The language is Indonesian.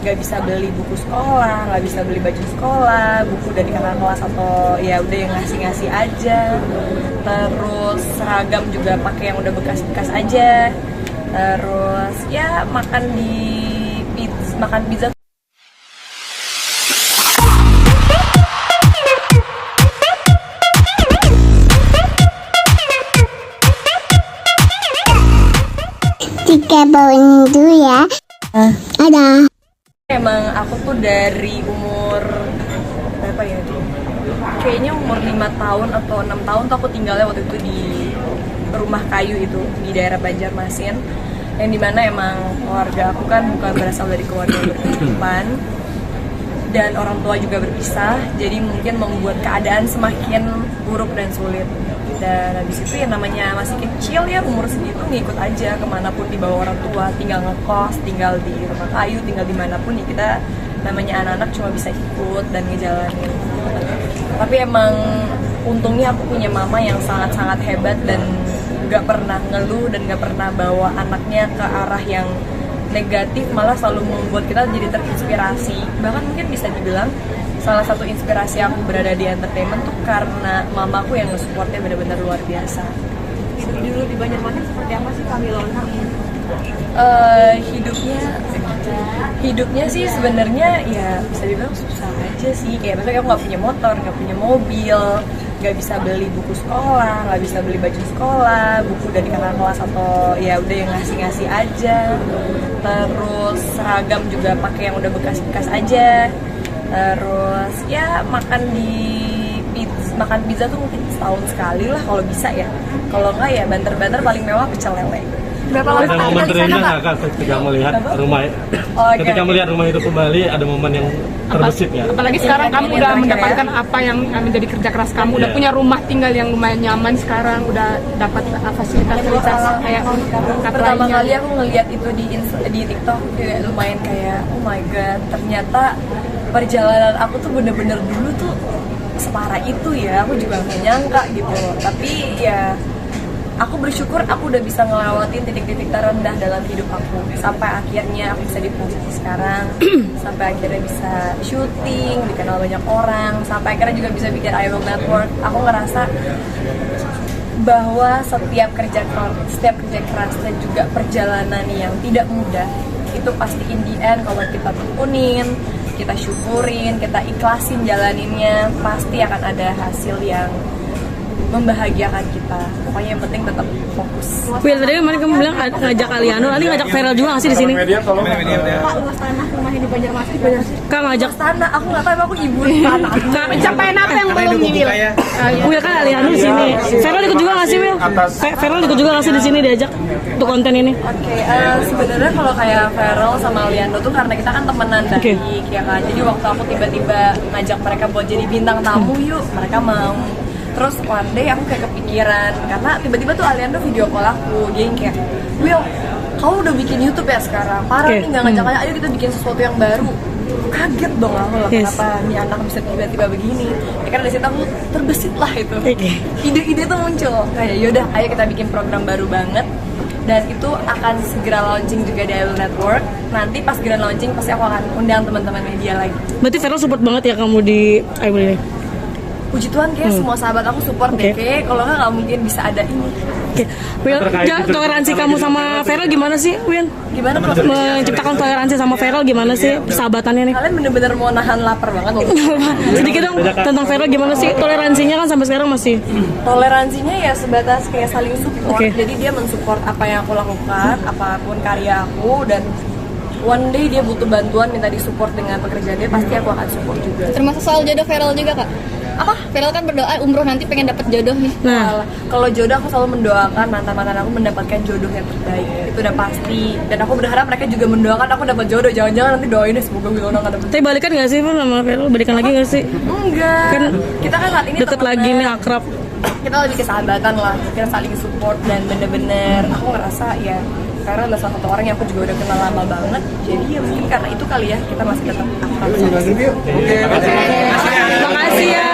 nggak bisa beli buku sekolah, nggak bisa beli baju sekolah, buku dari kakak kelas atau ya udah yang ngasih-ngasih aja. Terus seragam juga pakai yang udah bekas-bekas aja. Terus ya makan pizza Tiga bawang dulu ya. Ada. Emang aku tuh dari umur berapa ya? Kayaknya umur 5 tahun atau 6 tahun tuh aku tinggalnya waktu itu di rumah kayu itu di daerah Banjarmasin, yang dimana emang keluarga aku kan bukan berasal dari keluarga yang berkecukupan dan orang tua juga berpisah, jadi mungkin membuat keadaan semakin buruk dan sulit. Dan habis itu ya namanya masih kecil ya, umur segitu ngikut aja kemanapun dibawa orang tua, tinggal ngekos, tinggal di rumah kayu, tinggal dimanapun ya kita namanya anak-anak cuma bisa ikut dan ngejalanin. Tapi emang untungnya aku punya mama yang sangat-sangat hebat dan gak pernah ngeluh dan gak pernah bawa anaknya ke arah yang negatif, malah selalu membuat kita jadi terinspirasi. Bahkan mungkin bisa dibilang salah satu inspirasi aku berada di entertainment tuh karena mamaku yang nge-supportnya benar-benar luar biasa. Dulu di Banjarmasin seperti apa sih Camilla? Hidupnya sih sebenarnya ya bisa dibilang susah aja sih. Kayak misalnya aku nggak punya motor, nggak punya mobil, nggak bisa beli buku sekolah, nggak bisa beli baju sekolah, buku dari kakak kelas atau ya udah yang ngasih-ngasih aja. Terus seragam juga pakai yang udah bekas-bekas aja. Terus ya makan pizza tuh mungkin setahun sekali lah kalau bisa ya. Kalau enggak ya banter-banter paling mewah pecel lele. Berapa lama ada momen terindah nggak kak ketika melihat rumah ketika melihat rumah itu kembali, ada momen yang terbesit ya? Apalagi sekarang kamu udah mendapatkan apa yang menjadi kerja keras kamu, udah punya rumah tinggal yang lumayan nyaman sekarang, udah dapat fasilitas kayak pertama kali aku ngeliat itu di TikTok kayak lumayan kayak oh my god, ternyata perjalanan aku tuh bener-bener dulu tuh separah itu ya. Aku juga nggak nyangka gitu loh. Tapi ya aku bersyukur aku udah bisa ngelewatin titik-titik terendah dalam hidup aku sampai akhirnya aku bisa di posisi sekarang, sampai akhirnya bisa syuting, dikenal banyak orang, sampai akhirnya juga bisa bikin I Will Network. Aku ngerasa bahwa setiap kerja keras dan juga perjalanan yang tidak mudah itu pasti in the end kalau kita tekunin, kita syukurin, kita ikhlasin jalaninnya, pasti akan ada hasil yang membahagiakan kita. Pokoknya yang penting tetap fokus. Will, tadi kemarin kamu bilang ngajak Aliano, nanti ngajak Feral juga nggak sih di sini? Pak, luas tanah rumahnya di Banjarmasin. Kak ngajak Tanah, aku nggak tahu, emang aku ibu tanah. Pencapaian apa yang belum nih Will? Will kan Aliano di sini. Feral ikut juga nggak sih Will? Feral ikut juga nggak sih di sini diajak untuk konten ini? Oke, sebenarnya kalau kayak Feral sama Liando tuh karena kita kan temenan baik ya kan. Jadi waktu aku tiba-tiba ngajak mereka buat jadi bintang tamu yuk, mereka mau. Terus one day aku kayak kepikiran karena tiba-tiba tuh Aliando video call aku, dia yang kayak Will, kamu udah bikin YouTube ya sekarang, parah nih nggak ngajak-ngajak, ayo kita bikin sesuatu yang baru. Kaget dong aku lah, kenapa nih anak bisa tiba-tiba begini ya, karena dari situ aku terbesit lah itu ide-ide tuh muncul kayak yaudah ayo kita bikin program baru banget, dan itu akan segera launching juga di I Will Network. Nanti pas segera launching pasti aku akan undang teman-teman media lagi. Berarti Feral support banget ya kamu di I Will ini? Puji Tuhan kayak semua sahabat aku support deh, kayak kalau nggak mungkin bisa ada ini. Will, toleransi kamu sama Feral gimana sih, Will? Gimana menciptakan toleransi sama Feral gimana sih persahabatannya nih? Kalian bener-bener mau nahan lapar banget loh. Sedikit dong tentang Feral gimana sih toleransinya, kan sampai sekarang masih? Toleransinya ya sebatas kayak saling support. Jadi dia mensupport apa yang aku lakukan, apapun karya aku, dan one day dia butuh bantuan minta disupport dengan pekerjaan dia, pasti aku akan support juga. Termasuk soal jodoh Feral juga kak? Apa? Feral kan berdoa umroh nanti pengen dapat jodoh nih. Nah, kalau jodoh aku selalu mendoakan mantan-mantan aku mendapatkan jodoh yang terbaik. Itu udah pasti. Dan aku berharap mereka juga mendoakan aku dapat jodoh. Jangan-jangan nanti doain semoga Wilona nggak dapat. Tapi balikan nggak sih sama Feral? Balikan lagi nggak sih? Enggak. Kan kita kan saat ini deket lagi nih, akrab. Kita lebih kesahabatan lah. Kita saling support dan bener-bener aku ngerasa ya karena adalah salah satu orang yang aku juga udah kenal lama banget. Jadi ya mungkin karena itu kali ya kita masih tetap akrab. Makasih ya.